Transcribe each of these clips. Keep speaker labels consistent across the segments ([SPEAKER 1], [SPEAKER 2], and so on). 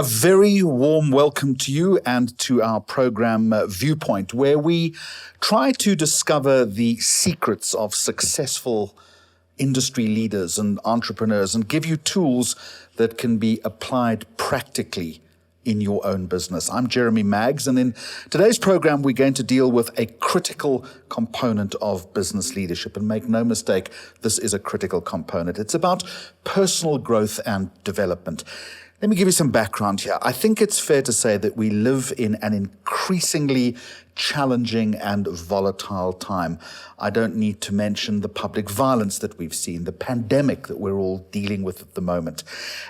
[SPEAKER 1] A very warm welcome to you and to our program Viewpoint, where we try to discover the secrets of successful industry leaders and entrepreneurs and give you tools that can be applied practically in your own business. I'm Jeremy Maggs, and in today's program, we're going to deal with a critical component of business leadership. And make no mistake, this is a critical component. It's about personal growth and development. Let me give you some background here. I think it's fair to say that we live in an increasingly challenging and volatile time. I don't need to mention the public violence that we've seen, the pandemic that we're all dealing with at the moment.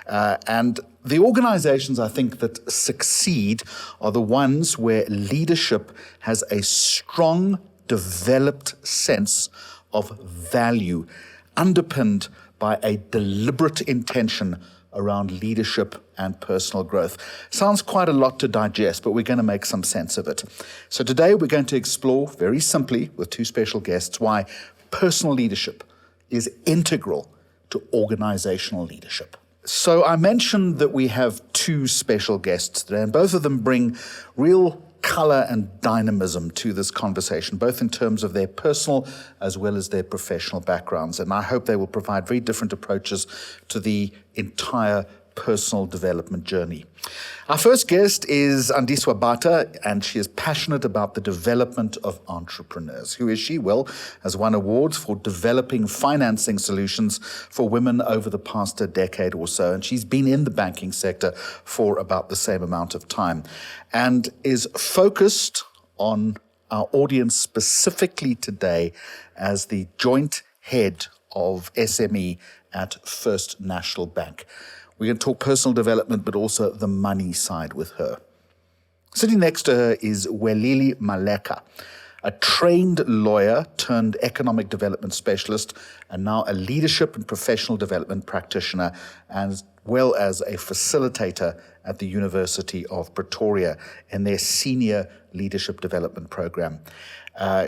[SPEAKER 1] And the organizations, I think, that succeed are the ones where leadership has a strong, developed sense of value, underpinned by a deliberate intention around leadership and personal growth. Sounds quite a lot to digest, but we're going to make some sense of it. So today we're going to explore very simply with two special guests why personal leadership is integral to organizational leadership. So I mentioned that we have two special guests today, and both of them bring real color and dynamism to this conversation, both in terms of their personal as well as their professional backgrounds. And I hope they will provide very different approaches to the entire personal development journey. Our first guest is Andiswa Bata, and she is passionate about the development of entrepreneurs. Who is she? Well, has won awards for developing financing solutions for women over the past decade or so, and she's been in the banking sector for about the same amount of time, and is focused on our audience specifically today as the joint head of SME at First National Bank. We're going to talk personal development, but also the money side with her. Sitting next to her is Welile Maleka, a trained lawyer turned economic development specialist, and now a leadership and professional development practitioner, as well as a facilitator at the University of Pretoria in their senior leadership development program.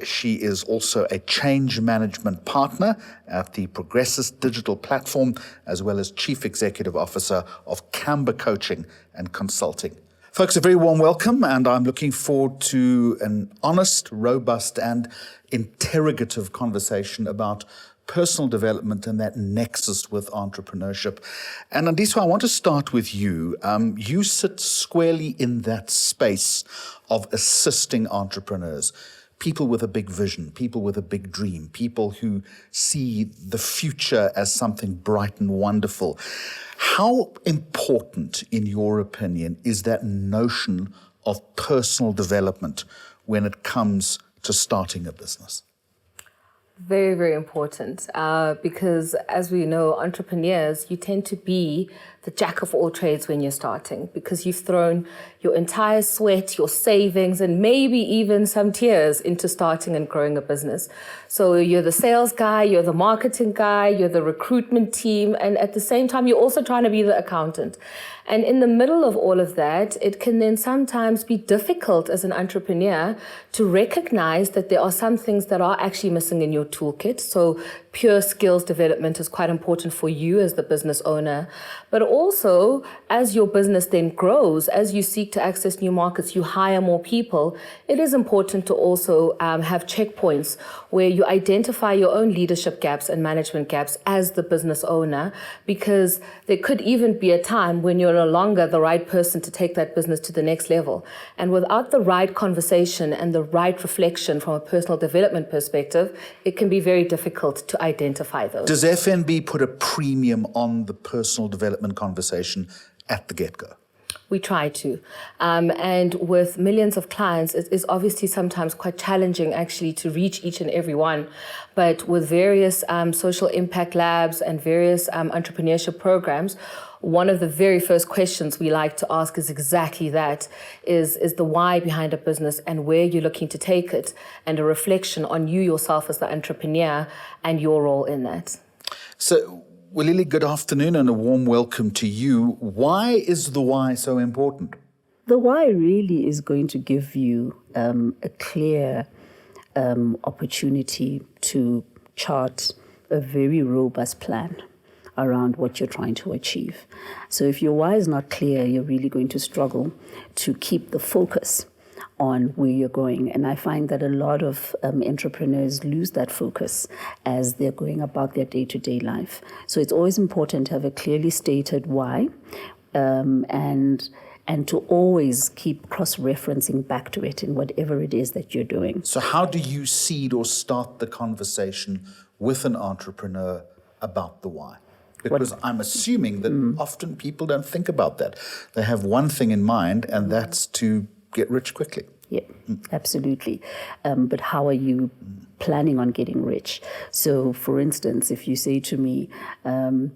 [SPEAKER 1] She is also a change management partner at the Progressus digital platform, as well as chief executive officer of Camber Coaching and Consulting. Folks, a very warm welcome, and I'm looking forward to an honest, robust, and interrogative conversation about personal development and that nexus with entrepreneurship. And Andiswa, I want to start with you. You sit squarely in that space of assisting entrepreneurs. People with a big vision, people with a big dream, people who see the future as something bright and wonderful. How important, in your opinion, is that notion of personal development when it comes to starting a business?
[SPEAKER 2] Very, very important because, as we know, entrepreneurs, you tend to be the jack of all trades when you're starting because you've thrown your entire sweat, your savings, and maybe even some tears into starting and growing a business. So you're the sales guy, you're the marketing guy, you're the recruitment team, and at the same time, you're also trying to be the accountant. And in the middle of all of that, it can then sometimes be difficult as an entrepreneur to recognize that there are some things that are actually missing in your toolkit. So pure skills development is quite important for you as the business owner. But also, as your business then grows, as you seek to access new markets, you hire more people, it is important to also have checkpoints where you identify your own leadership gaps and management gaps as the business owner, because there could even be a time when you're no longer the right person to take that business to the next level. And without the right conversation and the right reflection from a personal development perspective, it can be very difficult to identify those.
[SPEAKER 1] Does FNB put a premium on the personal development conversation at the get-go?
[SPEAKER 2] We try to. And with millions of clients, it is obviously sometimes quite challenging actually to reach each and every one. But with various social impact labs and various entrepreneurship programs, one of the very first questions we like to ask is exactly that, is the why behind a business and where you're looking to take it, and a reflection on you yourself as the entrepreneur and your role in that.
[SPEAKER 1] So, Welile, good afternoon and a warm welcome to you. Why is the why so important?
[SPEAKER 3] The why really is going to give you a clear opportunity to chart a very robust plan. around what you're trying to achieve. So if your why is not clear, you're really going to struggle to keep the focus on where you're going. And I find that a lot of entrepreneurs lose that focus as they're going about their day-to-day life. So it's always important to have a clearly stated why, and to always keep cross-referencing back to it in whatever it is that you're doing.
[SPEAKER 1] So how do you seed or start the conversation with an entrepreneur about the why? Because I'm assuming that often people don't think about that. They have one thing in mind, and that's to get rich quickly.
[SPEAKER 3] Yeah, absolutely. But how are you planning on getting rich? So, for instance, if you say to me, well,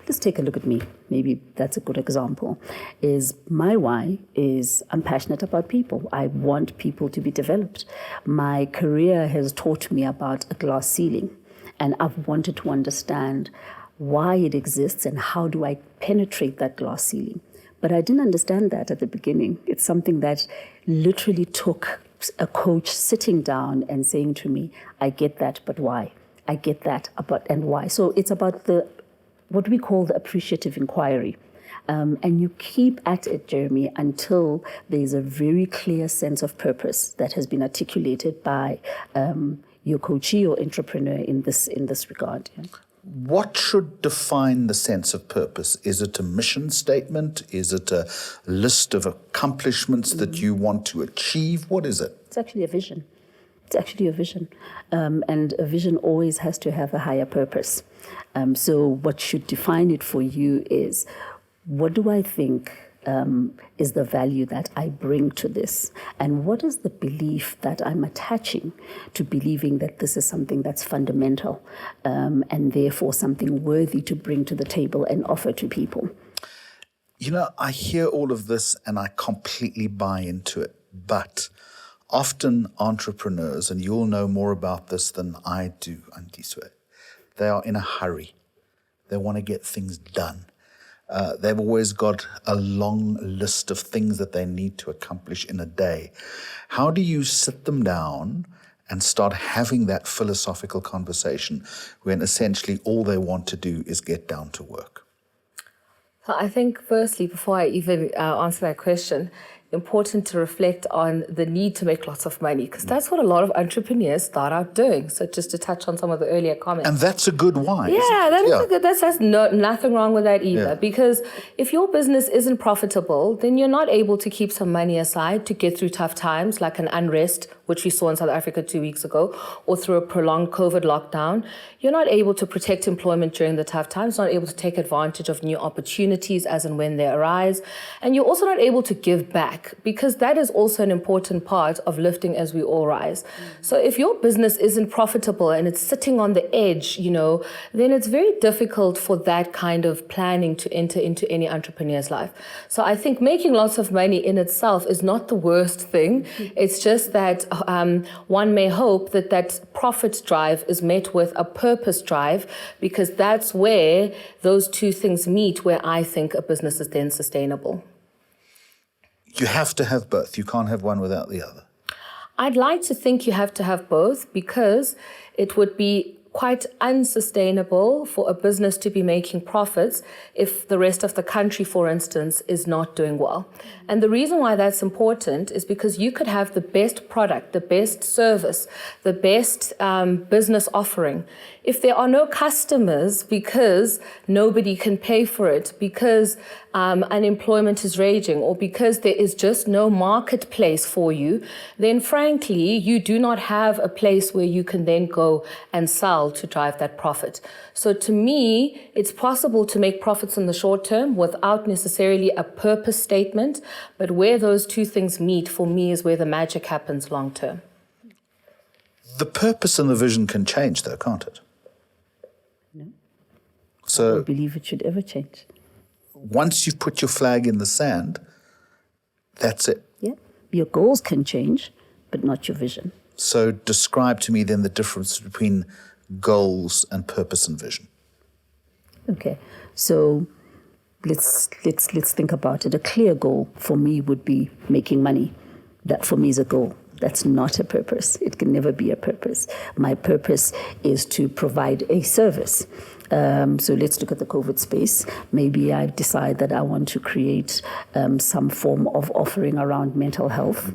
[SPEAKER 3] let's take a look at me. Maybe that's a good example. Is my why is I'm passionate about people. I want people to be developed. My career has taught me about a glass ceiling, and I've wanted to understand why it exists and how do I penetrate that glass ceiling. But I didn't understand that at the beginning. It's something that literally took a coach sitting down and saying to me, I get that, but why? I get that, but and why? So it's about what we call the appreciative inquiry. And you keep at it, Jeremy, until there's a very clear sense of purpose that has been articulated by your coachee or entrepreneur in this regard. Yeah.
[SPEAKER 1] What should define the sense of purpose? Is it a mission statement? Is it a list of accomplishments that you want to achieve? What is it?
[SPEAKER 3] It's actually a vision. It's actually a vision. And a vision always has to have a higher purpose. So what should define it for you is, what do I think is the value that I bring to this? And what is the belief that I'm attaching to believing that this is something that's fundamental and therefore something worthy to bring to the table and offer to people?
[SPEAKER 1] You know, I hear all of this and I completely buy into it. But often entrepreneurs, and you'll know more about this than I do, Andiswa, they are in a hurry. They want to get things done. They've always got a long list of things that they need to accomplish in a day. How do you sit them down and start having that philosophical conversation when essentially all they want to do is get down to work?
[SPEAKER 2] I think firstly, before I even answer that question, important to reflect on the need to make lots of money, because that's what a lot of entrepreneurs start out doing. So just to touch on some of the earlier comments.
[SPEAKER 1] And that's a good why.
[SPEAKER 2] Yeah, that is a good, that's nothing wrong with that either. Because if your business isn't profitable, then you're not able to keep some money aside to get through tough times like an unrest, which we saw in South Africa 2 weeks ago, or through a prolonged COVID lockdown. You're not able to protect employment during the tough times, not able to take advantage of new opportunities as and when they arise. And you're also not able to give back, because that is also an important part of lifting as we all rise. So if your business isn't profitable and it's sitting on the edge, then it's very difficult for that kind of planning to enter into any entrepreneur's life. So I think making lots of money in itself is not the worst thing. It's just that one may hope that that profit drive is met with a purpose drive, because that's where those two things meet, where I think a business is then sustainable.
[SPEAKER 1] You have to have both. You can't have one without the other.
[SPEAKER 2] I'd like to think you have to have both, because it would be quite unsustainable for a business to be making profits if the rest of the country, for instance, is not doing well. And the reason why that's important is because you could have the best product, the best service, the best business offering. If there are no customers because nobody can pay for it, because unemployment is raging, or because there is just no marketplace for you, then frankly, you do not have a place where you can then go and sell to drive that profit. So to me, it's possible to make profits in the short term without necessarily a purpose statement, but where those two things meet, for me, is where the magic happens long term.
[SPEAKER 1] The purpose and the vision can change though, can't it?
[SPEAKER 3] No.
[SPEAKER 1] So
[SPEAKER 3] I don't believe it should ever change.
[SPEAKER 1] Once you've put your flag in the sand, that's it.
[SPEAKER 3] Yeah. Your goals can change, but not your vision.
[SPEAKER 1] So describe to me then the difference between goals and purpose and vision.
[SPEAKER 3] Okay. So let's think about it. A clear goal for me would be making money. That for me is a goal. That's not a purpose. It can never be a purpose. My purpose is to provide a service. So let's look at the COVID space. Maybe I decide that I want to create some form of offering around mental health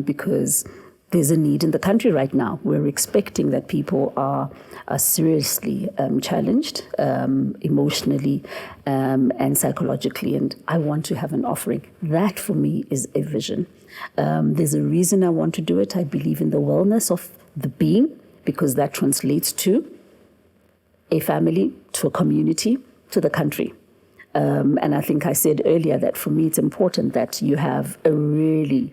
[SPEAKER 3] because there's a need in the country right now. We're expecting that people are seriously challenged emotionally and psychologically, and I want to have an offering. That for me is a vision. There's a reason I want to do it. I believe in the wellness of the being because that translates to a family, to a community, to the country. And I think I said earlier that for me it's important that you have a really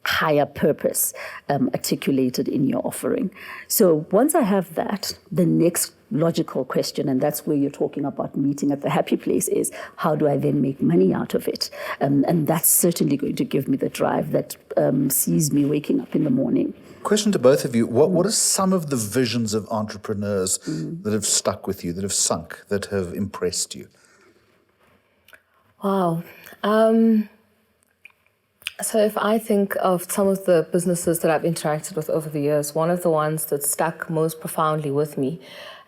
[SPEAKER 3] higher purpose articulated in your offering. So once I have that, the next logical question, and that's where you're talking about meeting at the happy place, is how do I then make money out of it? And that's certainly going to give me the drive that sees me waking up in the morning.
[SPEAKER 1] Question to both of you. What are some of the visions of entrepreneurs that have stuck with you, that have sunk, that have impressed you?
[SPEAKER 2] Wow. So if I think of some of the businesses that I've interacted with over the years, one of the ones that stuck most profoundly with me,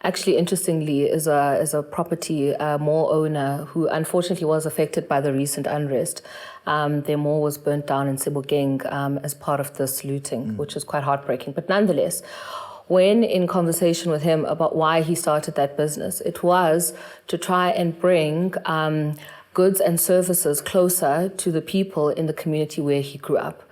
[SPEAKER 2] actually interestingly, is a property mall owner who unfortunately was affected by the recent unrest. Their mall was burnt down in Sebokeng as part of this looting, which is quite heartbreaking. But nonetheless, when in conversation with him about why he started that business, it was to try and bring goods and services closer to the people in the community where he grew up.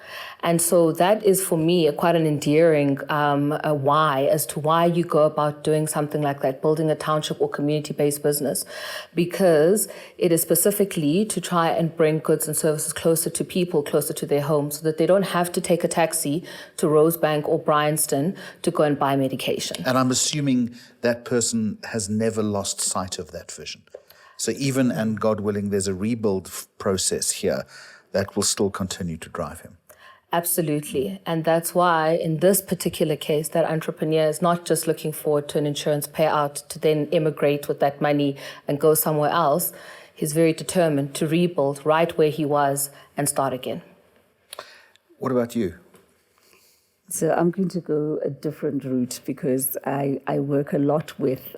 [SPEAKER 2] And so that is for me quite an endearing why as to why you go about doing something like that, building a township or community-based business, because it is specifically to try and bring goods and services closer to people, closer to their homes, so that they don't have to take a taxi to Rosebank or Bryanston to go and buy medication.
[SPEAKER 1] And I'm assuming that person has never lost sight of that vision. So even, and God willing, there's a rebuild process here that will still continue to drive him.
[SPEAKER 2] Absolutely. And that's why in this particular case, that entrepreneur is not just looking forward to an insurance payout to then immigrate with that money and go somewhere else. He's very determined to rebuild right where he was and start again.
[SPEAKER 1] What about you?
[SPEAKER 3] So I'm going to go a different route because I work a lot with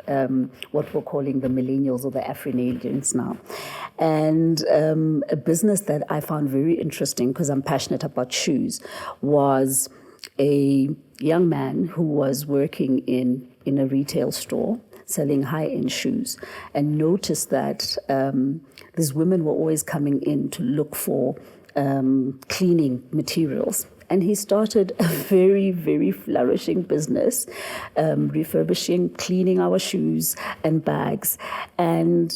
[SPEAKER 3] what we're calling the millennials or the Afro-Canadians now. And a business that I found very interesting because I'm passionate about shoes was a young man who was working in a retail store selling high-end shoes and noticed that these women were always coming in to look for cleaning materials. And he started a very, very flourishing business, refurbishing, cleaning our shoes and bags. And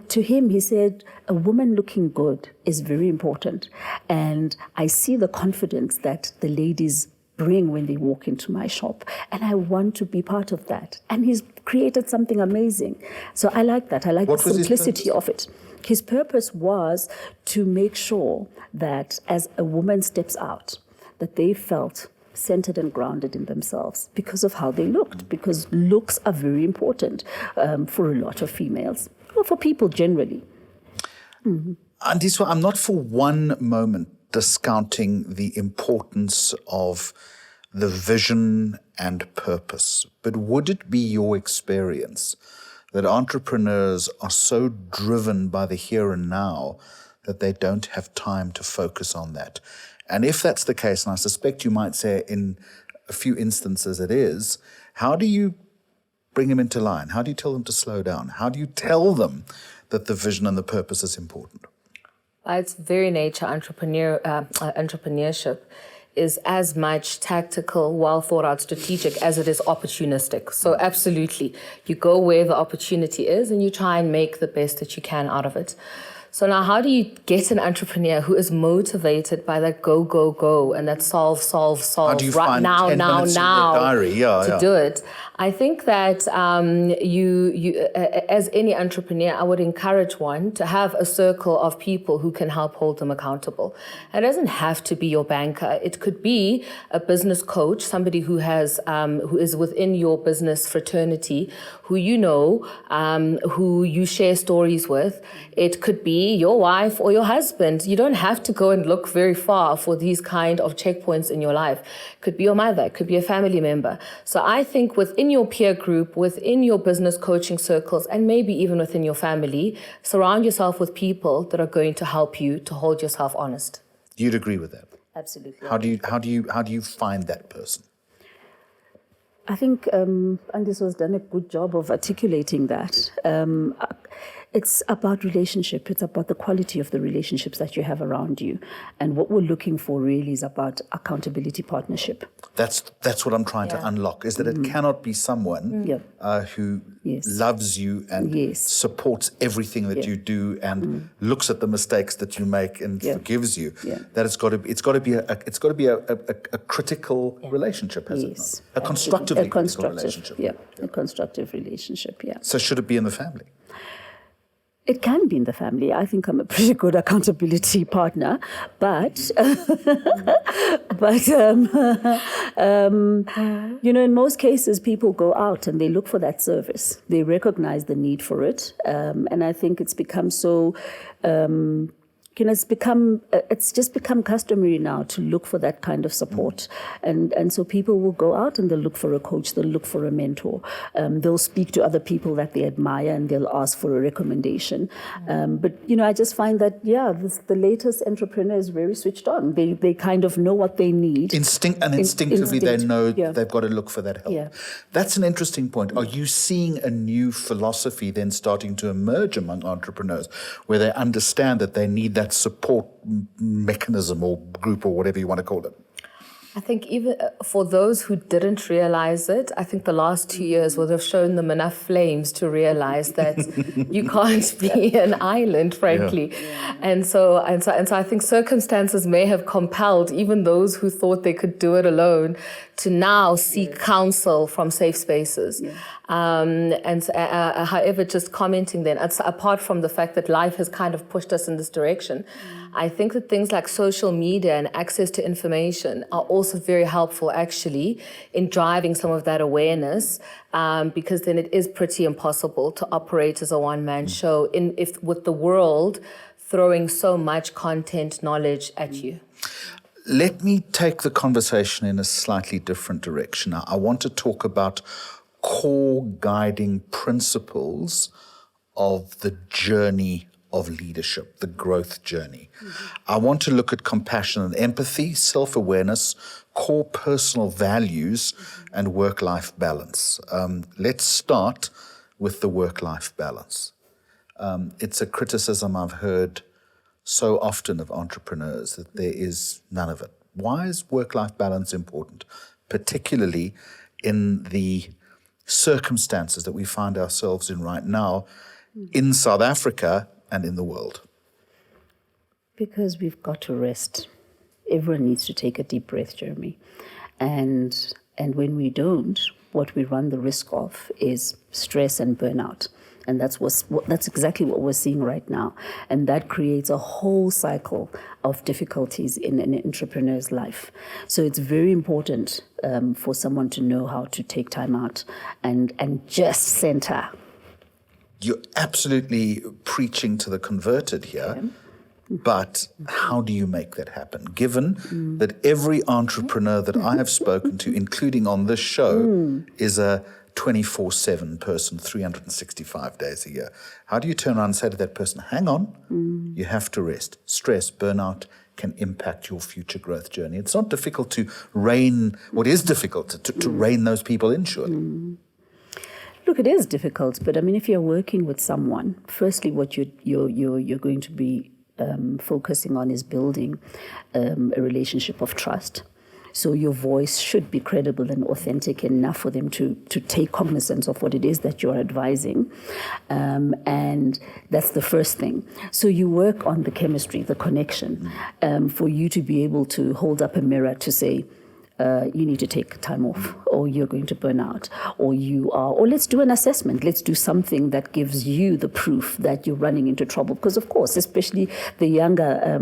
[SPEAKER 3] to him, he said, a woman looking good is very important. And I see the confidence that the ladies bring when they walk into my shop. And I want to be part of that. And he's created something amazing. So I like that. I like the simplicity of it. His purpose was to make sure that as a woman steps out, that they felt centered and grounded in themselves because of how they looked, because looks are very important for a lot of females, or for people generally.
[SPEAKER 1] Andiswa, I'm not for one moment discounting the importance of the vision and purpose, but would it be your experience that entrepreneurs are so driven by the here and now that they don't have time to focus on that? And if that's the case, and I suspect you might say in a few instances it is, how do you bring them into line? How do you tell them to slow down? How do you tell them that the vision and the purpose is important?
[SPEAKER 2] By its very nature, entrepreneurship is as much tactical, well thought out, strategic as it is opportunistic. So absolutely, you go where the opportunity is and you try and make the best that you can out of it. So now how do you get an entrepreneur who is motivated by that go, go, go and that solve,
[SPEAKER 1] How do you
[SPEAKER 2] right
[SPEAKER 1] find
[SPEAKER 2] now,
[SPEAKER 1] 10 minutes in their diary?
[SPEAKER 2] to do it? I think that you as any entrepreneur, I would encourage one to have a circle of people who can help hold them accountable. It doesn't have to be your banker. It could be a business coach, somebody who has who is within your business fraternity, who you know, who you share stories with. It could be your wife or your husband. You don't have to go and look very far for these kind of checkpoints in your life. It could be your mother, it could be a family member. So I think within within your peer group, within your business coaching circles, and maybe even within your family, surround yourself with people that are going to help you to hold yourself honest.
[SPEAKER 1] You'd agree with that?
[SPEAKER 3] Absolutely.
[SPEAKER 1] How do you find that person?
[SPEAKER 3] I think Andiswa has done a good job of articulating that. It's about relationship. It's about the quality of the relationships that you have around you. And what we're looking for really is about accountability partnership.
[SPEAKER 1] That's what I'm trying to unlock, is that it cannot be someone who loves you and supports everything that you do and looks at the mistakes that you make and forgives you. That it's got to be a critical relationship, has it not? A constructively critical relationship.
[SPEAKER 3] Yeah, a constructive relationship, yeah.
[SPEAKER 1] So should it be in the family?
[SPEAKER 3] It can be in the family. I think I'm a pretty good accountability partner, but in most cases, people go out and they look for that service. They recognize the need for it, and I think it's become so. It's just become customary now to look for that kind of support. And so people will go out and they'll look for a coach, they'll look for a mentor. They'll speak to other people that they admire and they'll ask for a recommendation. But I just find that, the latest entrepreneur is very switched on. They kind of know what they need.
[SPEAKER 1] Instinctively they know they've got to look for that help.
[SPEAKER 3] Yeah.
[SPEAKER 1] That's an interesting point. Are you seeing a new philosophy then starting to emerge among entrepreneurs where they understand that they need that support mechanism or group or whatever you want to call it?
[SPEAKER 2] I think even for those who didn't realize it, I think the last 2 years would have shown them enough flames to realize that you can't be an island, frankly. And so I think circumstances may have compelled even those who thought they could do it alone to now seek counsel from safe spaces. However, just commenting then, apart from the fact that life has kind of pushed us in this direction, I think that things like social media and access to information are also very helpful actually in driving some of that awareness, because then it is pretty impossible to operate as a one-man show with the world throwing so much content knowledge at you.
[SPEAKER 1] Let me take the conversation in a slightly different direction. I want to talk about core guiding principles of the journey of leadership, the growth journey. I want to look at compassion and empathy, self-awareness, core personal values, and work-life balance. Let's start with the work-life balance. It's a criticism I've heard so often of entrepreneurs that there is none of it. Why is work-life balance important, particularly in the circumstances that we find ourselves in right now in South Africa and in the world?
[SPEAKER 3] Because we've got to rest. Everyone needs to take a deep breath, Jeremy. And when we don't, what we run the risk of is stress and burnout. And that's exactly what we're seeing right now. And that creates a whole cycle of difficulties in an entrepreneur's life. So it's very important for someone to know how to take time out and just center.
[SPEAKER 1] You're absolutely preaching to the converted here. Okay. But how do you make that happen? Given that every entrepreneur that I have spoken to, including on this show, is a 24/7 person, 365 days a year. How do you turn around and say to that person, hang on, you have to rest. Stress, burnout can impact your future growth journey. It's not difficult to rein, what is difficult to rein those people in, surely.
[SPEAKER 3] Look, it is difficult, but I mean, if you're working with someone, firstly, what you're going to be focusing on is building a relationship of trust. So your voice should be credible and authentic enough for them to take cognizance of what it is that you're advising. And that's the first thing. So you work on the chemistry, the connection, for you to be able to hold up a mirror to say, you need to take time off, or you're going to burn out, or let's do an assessment. Let's do something that gives you the proof that you're running into trouble. Because of course, especially the younger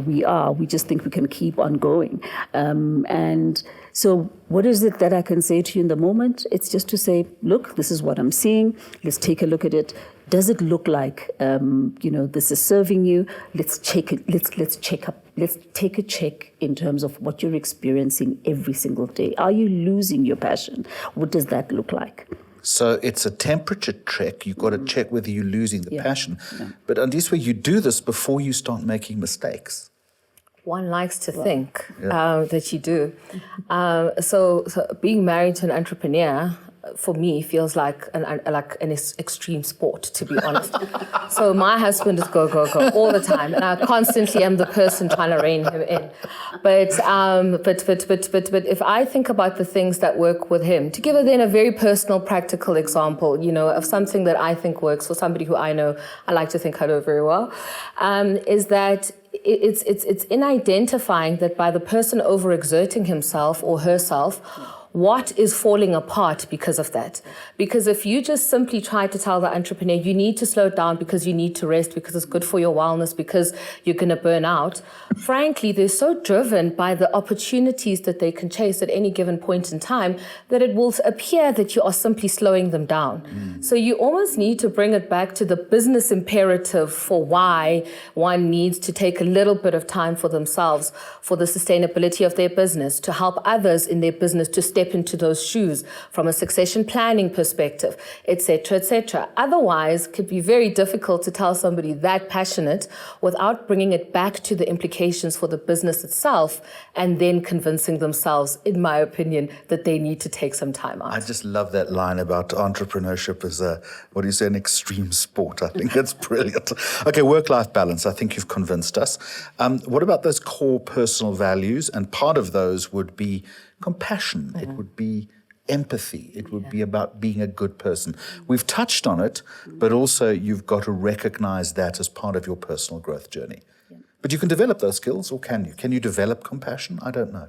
[SPEAKER 3] we just think we can keep on going. And so what is it that I can say to you in the moment? It's just to say, look, this is what I'm seeing. Let's take a look at it. Does it look like, this is serving you? Let's check it. Let's check up. Let's take a check in terms of what you're experiencing every single day. Are you losing your passion? What does that look like?
[SPEAKER 1] So it's a temperature check. You've got to check whether you're losing the passion. Yeah. But Andiswa, you do this before you start making mistakes.
[SPEAKER 2] One likes to think that you do. So being married to an entrepreneur, for me, feels like an extreme sport, to be honest. So my husband is go, go, go all the time, and I constantly am the person trying to rein him in. But if I think about the things that work with him, to give then a very personal, practical example, of something that I think works for somebody who I know, I like to think I know very well, is that it's in identifying that by the person overexerting himself or herself, what is falling apart because of that? Because if you just simply try to tell the entrepreneur, you need to slow down because you need to rest, because it's good for your wellness, because you're going to burn out, frankly, they're so driven by the opportunities that they can chase at any given point in time that it will appear that you are simply slowing them down. So you almost need to bring it back to the business imperative for why one needs to take a little bit of time for themselves, for the sustainability of their business, to help others in their business to step into those shoes from a succession planning perspective, etc., etc. Otherwise, it could be very difficult to tell somebody that passionate without bringing it back to the implications for the business itself and then convincing themselves, in my opinion, that they need to take some time out.
[SPEAKER 1] I just love that line about entrepreneurship as an extreme sport. I think that's brilliant. Okay, work-life balance. I think you've convinced us. What about those core personal values? And part of those would be compassion. It would be empathy. It would be about being a good person. We've touched on it, but also you've got to recognize that as part of your personal growth journey. But you can develop those skills, or can you? Can you develop compassion? I don't know.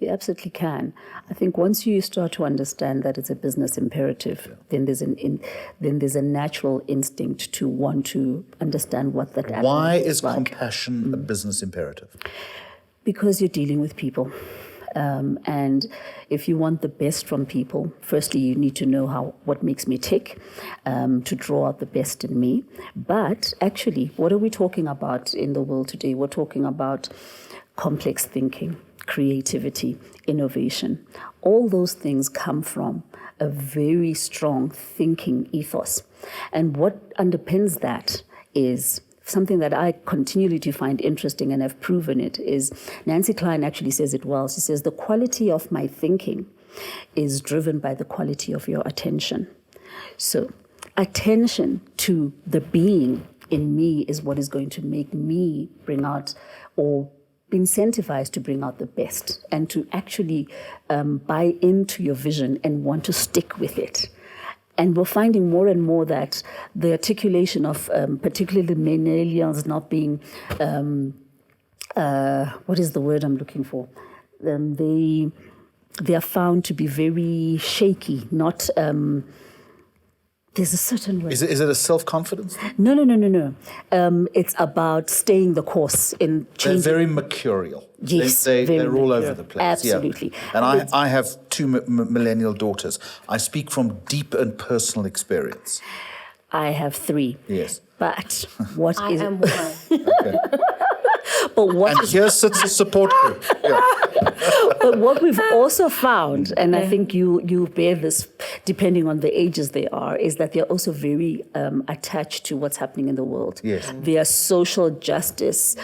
[SPEAKER 3] You absolutely can. I think once you start to understand that it's a business imperative, then there's a natural instinct to want to understand what that.
[SPEAKER 1] Why is compassion a business imperative?
[SPEAKER 3] Because you're dealing with people. And if you want the best from people, firstly, you need to know what makes me tick, to draw out the best in me. But actually, what are we talking about in the world today? We're talking about complex thinking, creativity, innovation. All those things come from a very strong thinking ethos. And what underpins that is something that I continually to find interesting, and have proven it, is Nancy Klein actually says it well. She says, the quality of my thinking is driven by the quality of your attention. So attention to the being in me is what is going to make me bring out, or be incentivized to bring out the best, and to actually buy into your vision and want to stick with it. And we're finding more and more that the articulation of particularly millennials not being, what is the word I'm looking for? They are found to be very shaky, not... there's a certain word.
[SPEAKER 1] Is it a self-confidence thing?
[SPEAKER 3] No. It's about staying the course in changing.
[SPEAKER 1] They're very mercurial.
[SPEAKER 3] Yes,
[SPEAKER 1] they're all over the place.
[SPEAKER 3] Absolutely.
[SPEAKER 1] Yeah. And I have two millennial daughters. I speak from deep and personal experience.
[SPEAKER 3] I have 3.
[SPEAKER 1] Yes.
[SPEAKER 3] But what
[SPEAKER 2] I
[SPEAKER 3] is
[SPEAKER 2] am one.
[SPEAKER 1] Okay.
[SPEAKER 3] But what
[SPEAKER 1] and here sits a support group. Yeah.
[SPEAKER 3] But what we've also found, and I think you bear this depending on the ages they are, is that they're also very attached to what's happening in the world.
[SPEAKER 1] Yes.
[SPEAKER 3] Their social justice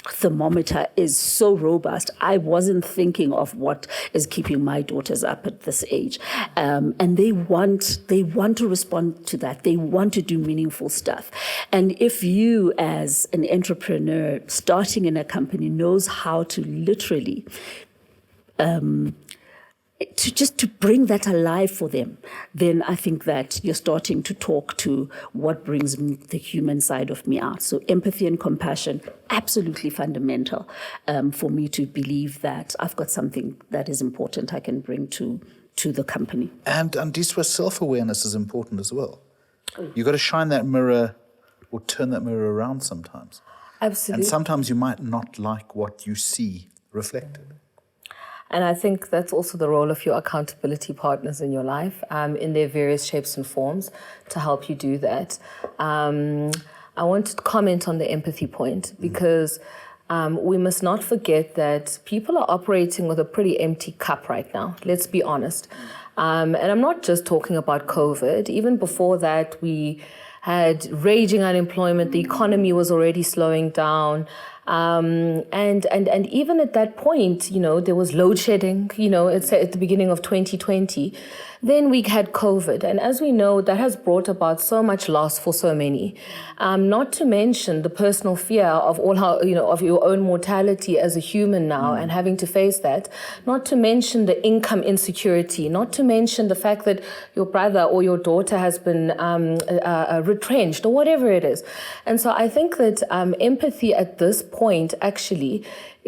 [SPEAKER 3] thermometer is so robust. I wasn't thinking of what is keeping my daughters up at this age, and they want to respond to that. They want to do meaningful stuff. And if you, as an entrepreneur starting in a company, knows how to literally to bring that alive for them, then I think that you're starting to talk to what brings the human side of me out. So empathy and compassion, absolutely fundamental for me to believe that I've got something that is important I can bring to the company.
[SPEAKER 1] And Andiswa, self-awareness is important as well. You've got to shine that mirror or turn that mirror around sometimes.
[SPEAKER 2] Absolutely.
[SPEAKER 1] And sometimes you might not like what you see reflected.
[SPEAKER 2] And I think that's also the role of your accountability partners in your life, in their various shapes and forms, to help you do that. I want to comment on the empathy point, because we must not forget that people are operating with a pretty empty cup right now. Let's be honest. And I'm not just talking about COVID. Even before that, we had raging unemployment. The economy was already slowing down. And even at that point, there was load shedding, it's at the beginning of 2020. Then we had COVID. And as we know, that has brought about so much loss for so many. Not to mention the personal fear of of your own mortality as a human now and having to face that. Not to mention the income insecurity. Not to mention the fact that your brother or your daughter has been retrenched or whatever it is. And so I think that empathy at this point actually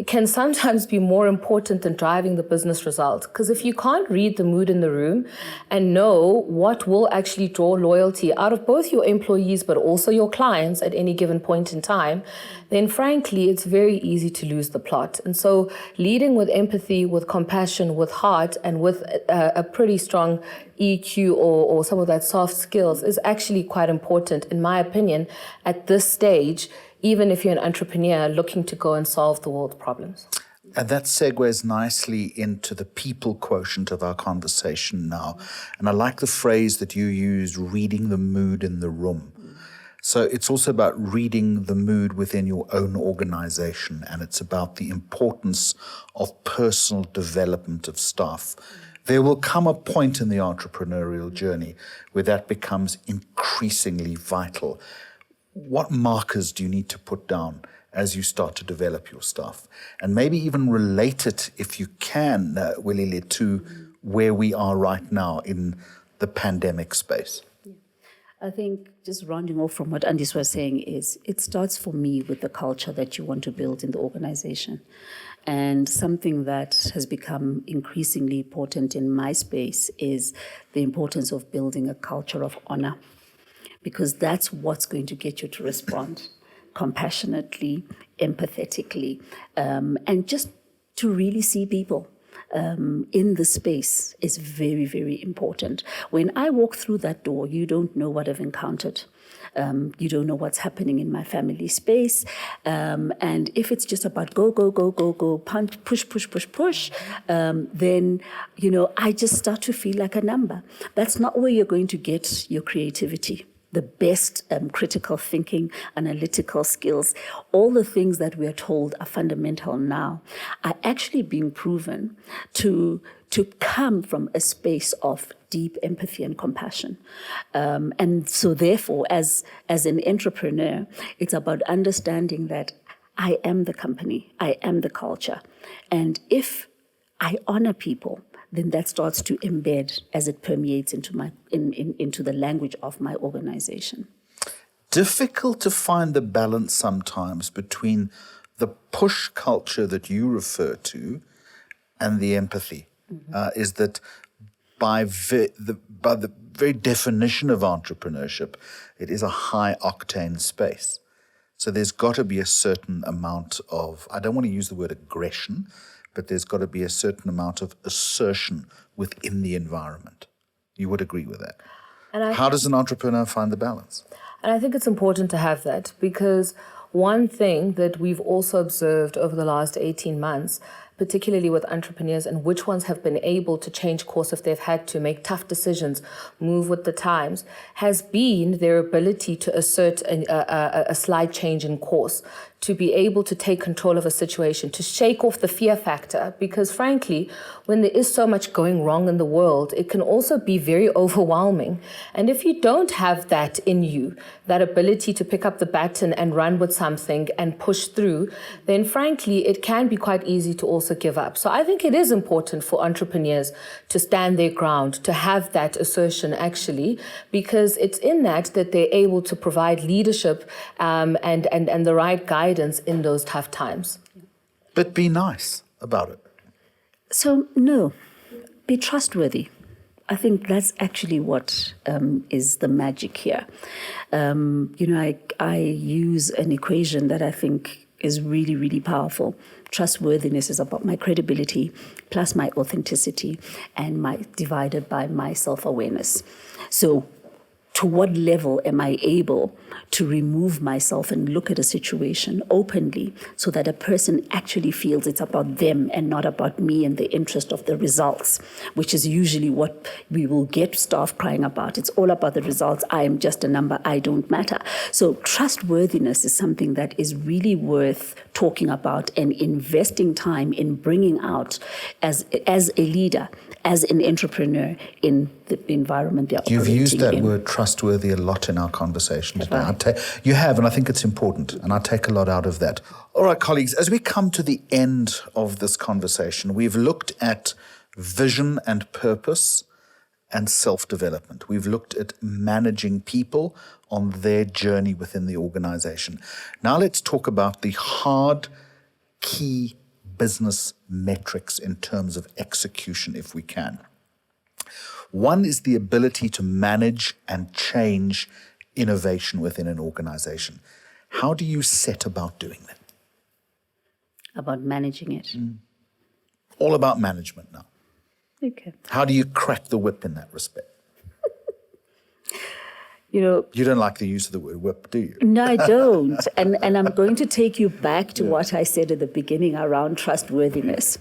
[SPEAKER 2] can sometimes be more important than driving the business result. Because if you can't read the mood in the room and know what will actually draw loyalty out of both your employees but also your clients at any given point in time, then frankly, it's very easy to lose the plot. And so leading with empathy, with compassion, with heart, and with a pretty strong EQ or some of that soft skills is actually quite important, in my opinion, at this stage, even if you're an entrepreneur looking to go and solve the world's problems.
[SPEAKER 1] And that segues nicely into the people quotient of our conversation now. And I like the phrase that you used, reading the mood in the room. So it's also about reading the mood within your own organization, and it's about the importance of personal development of staff. There will come a point in the entrepreneurial journey where that becomes increasingly vital. What markers do you need to put down as you start to develop your staff? And maybe even relate it, if you can, Welile, to where we are right now in the pandemic space.
[SPEAKER 3] I think just rounding off from what Andiswa was saying is it starts for me with the culture that you want to build in the organization. And something that has become increasingly important in my space is the importance of building a culture of honor, because that's what's going to get you to respond compassionately, empathetically, and just to really see people in the space is very, very important. When I walk through that door, you don't know what I've encountered. You don't know what's happening in my family space. And if it's just about go, punch, push, then, I just start to feel like a number. That's not where you're going to get your creativity, the best critical thinking, analytical skills. All the things that we are told are fundamental now are actually being proven to come from a space of deep empathy and compassion. And so therefore, as an entrepreneur, it's about understanding that I am the company, I am the culture. And if I honor people, then that starts to embed as it permeates into the language of my organization.
[SPEAKER 1] Difficult to find the balance sometimes between the push culture that you refer to and the empathy. Is that by the very definition of entrepreneurship, it is a high octane space. So there's got to be a certain amount of, I don't want to use the word aggression, but there's got to be a certain amount of assertion within the environment. You would agree with that? How does an entrepreneur find the balance?
[SPEAKER 2] And I think it's important to have that, because one thing that we've also observed over the last 18 months, particularly with entrepreneurs, and which ones have been able to change course if they've had to make tough decisions, move with the times, has been their ability to assert a slight change in course, to be able to take control of a situation, to shake off the fear factor. Because frankly, when there is so much going wrong in the world, it can also be very overwhelming. And if you don't have that in you, that ability to pick up the baton and run with something and push through, then frankly, it can be quite easy to also give up. So I think it is important for entrepreneurs to stand their ground, to have that assertion actually, because it's in that they're able to provide leadership and the right guidance in those tough times.
[SPEAKER 1] But be nice about it.
[SPEAKER 3] So no, be trustworthy. I think that's actually what is the magic here. I use an equation that I think is really, really powerful. Trustworthiness is about my credibility plus my authenticity and divided by my self-awareness. So to what level am I able to remove myself and look at a situation openly so that a person actually feels it's about them and not about me and the interest of the results, which is usually what we will get staff crying about. It's all about the results. I am just a number. I don't matter. So trustworthiness is something that is really worth talking about and investing time in bringing out as a leader, as an entrepreneur in the environment they're operating in.
[SPEAKER 1] You've used that word trustworthy a lot in our conversation today. You have, and I think it's important, and I take a lot out of that. All right, colleagues, as we come to the end of this conversation, we've looked at vision and purpose and self-development. We've looked at managing people on their journey within the organization. Now let's talk about the hard, key business metrics in terms of execution, if we can. One is the ability to manage and change innovation within an organization. How do you set about doing that?
[SPEAKER 3] About managing it.
[SPEAKER 1] All about management now.
[SPEAKER 3] Okay.
[SPEAKER 1] How do you crack the whip in that respect?
[SPEAKER 3] You
[SPEAKER 1] don't like the use of the word whip, do you?
[SPEAKER 3] No, I don't. And I'm going to take you back to what I said at the beginning around trustworthiness.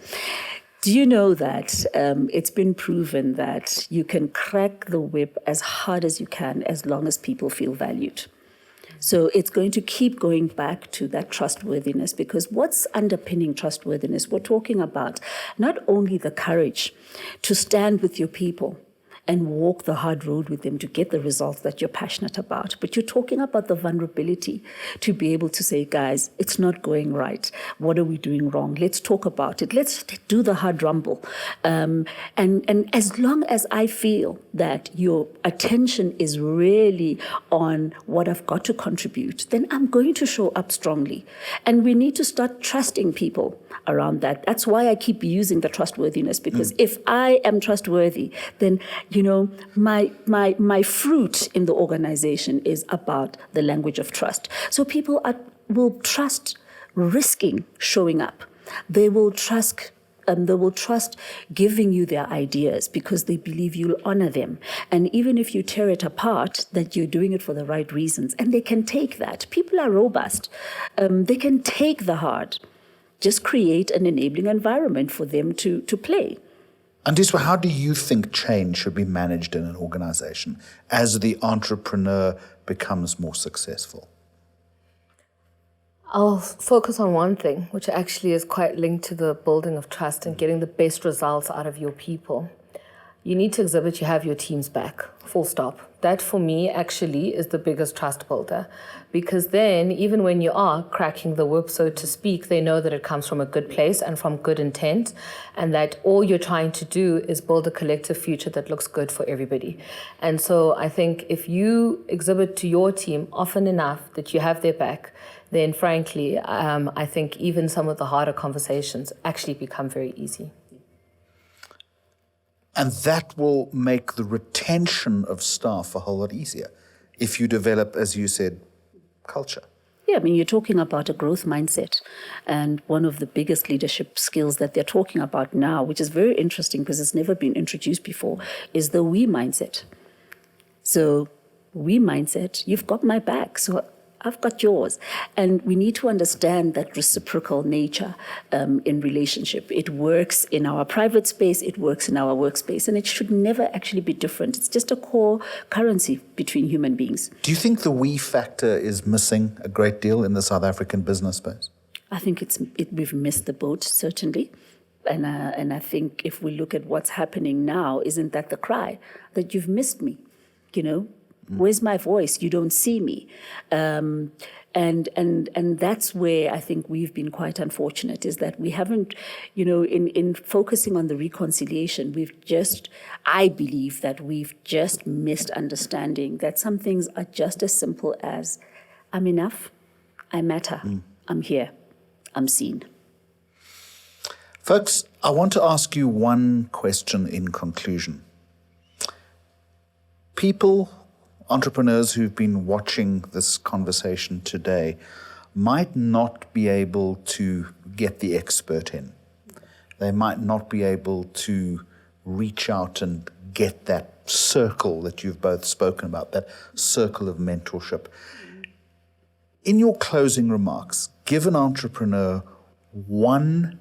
[SPEAKER 3] Do you know that it's been proven that you can crack the whip as hard as you can as long as people feel valued? So it's going to keep going back to that trustworthiness, because what's underpinning trustworthiness? We're talking about not only the courage to stand with your people and walk the hard road with them to get the results that you're passionate about. But you're talking about the vulnerability to be able to say, guys, it's not going right. What are we doing wrong? Let's talk about it. Let's do the hard rumble. And as long as I feel that your attention is really on what I've got to contribute, then I'm going to show up strongly. And we need to start trusting people around that. That's why I keep using the trustworthiness, because if I am trustworthy, then my fruit in the organization is about the language of trust. So people will trust risking showing up. They will trust giving you their ideas because they believe you'll honor them. And even if you tear it apart, that you're doing it for the right reasons. And they can take that. People are robust. They can take the hard. Just create an enabling environment for them to play.
[SPEAKER 1] Andiswa, how do you think change should be managed in an organization as the entrepreneur becomes more successful?
[SPEAKER 2] I'll focus on one thing, which actually is quite linked to the building of trust and getting the best results out of your people. You need to exhibit you have your team's back, full stop. That for me actually is the biggest trust builder, because then even when you are cracking the whip, so to speak, they know that it comes from a good place and from good intent, and that all you're trying to do is build a collective future that looks good for everybody. And so I think if you exhibit to your team often enough that you have their back, then frankly, I think even some of the harder conversations actually become very easy.
[SPEAKER 1] And that will make the retention of staff a whole lot easier if you develop, as you said, culture.
[SPEAKER 3] Yeah, I mean, you're talking about a growth mindset. And one of the biggest leadership skills that they're talking about now, which is very interesting because it's never been introduced before, is the we mindset. So we mindset, you've got my back, so I've got yours. And we need to understand that reciprocal nature in relationship. It works in our private space, it works in our workspace, and it should never actually be different. It's just a core currency between human beings.
[SPEAKER 1] Do you think the we factor is missing a great deal in the South African business space?
[SPEAKER 3] I think we've missed the boat, certainly. And I think if we look at what's happening now, isn't that the cry? That you've missed me, Where's my voice? You don't see me. And that's where I think we've been quite unfortunate, is that we haven't, in focusing on the reconciliation, I believe that we've just missed understanding that some things are just as simple as, I'm enough, I matter, I'm here, I'm seen.
[SPEAKER 1] Folks, I want to ask you one question in conclusion. Entrepreneurs who've been watching this conversation today, might not be able to get the expert in. They might not be able to reach out and get that circle that you've both spoken about, that circle of mentorship. In your closing remarks, give an entrepreneur one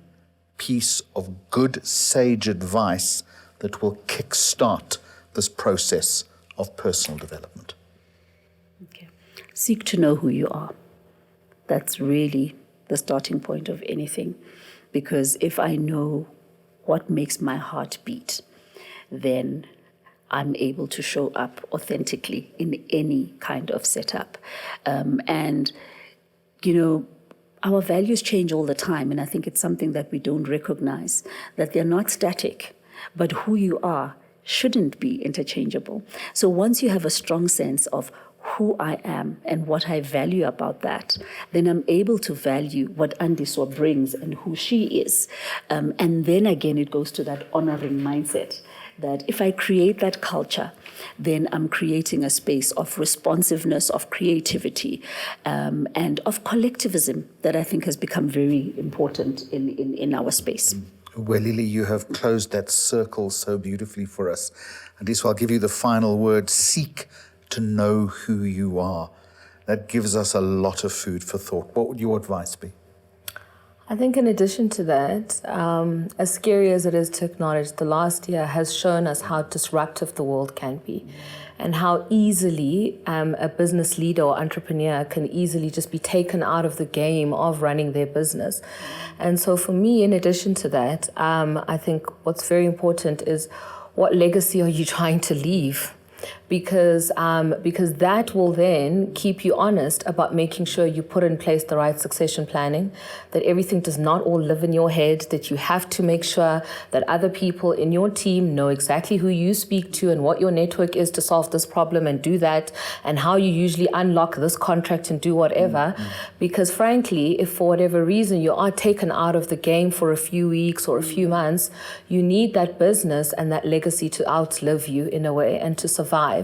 [SPEAKER 1] piece of good, sage advice that will kickstart this process of personal development.
[SPEAKER 3] Okay. Seek to know who you are. That's really the starting point of anything. Because if I know what makes my heart beat, then I'm able to show up authentically in any kind of setup. And, you know, our values change all the time, and I think it's something that we don't recognize, that they're not static, but who you are shouldn't be interchangeable. So once you have a strong sense of who I am and what I value about that, then I'm able to value what Andiswa brings and who she is. And then again, it goes to that honoring mindset, that if I create that culture, then I'm creating a space of responsiveness, of creativity, and of collectivism that I think has become very important in our space.
[SPEAKER 1] Welile, you have closed that circle so beautifully for us. Andiswa, I'll give you the final word. Seek to know who you are. That gives us a lot of food for thought. What would your advice be?
[SPEAKER 2] I think in addition to that, as scary as it is to acknowledge, the last year has shown us how disruptive the world can be and how easily a business leader or entrepreneur can easily just be taken out of the game of running their business. And so for me, in addition to that, I think what's very important is what legacy are you trying to leave? Because that will then keep you honest about making sure you put in place the right succession planning, that everything does not all live in your head, that you have to make sure that other people in your team know exactly who you speak to and what your network is to solve this problem and do that, and how you usually unlock this contract and do whatever. Because frankly, if for whatever reason you are taken out of the game for a few weeks or a few months, you need that business and that legacy to outlive you in a way and to survive.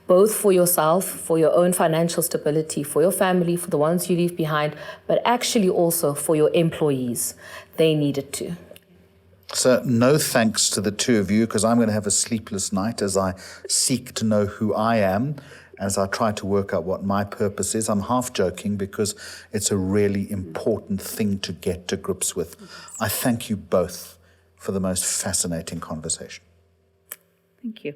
[SPEAKER 2] Both for yourself, for your own financial stability, for your family, for the ones you leave behind, but actually also for your employees. They need it too.
[SPEAKER 1] So no thanks to the two of you, because I'm going to have a sleepless night as I seek to know who I am, as I try to work out what my purpose is. I'm half joking because it's a really important thing to get to grips with. I thank you both for the most fascinating conversation.
[SPEAKER 3] Thank you.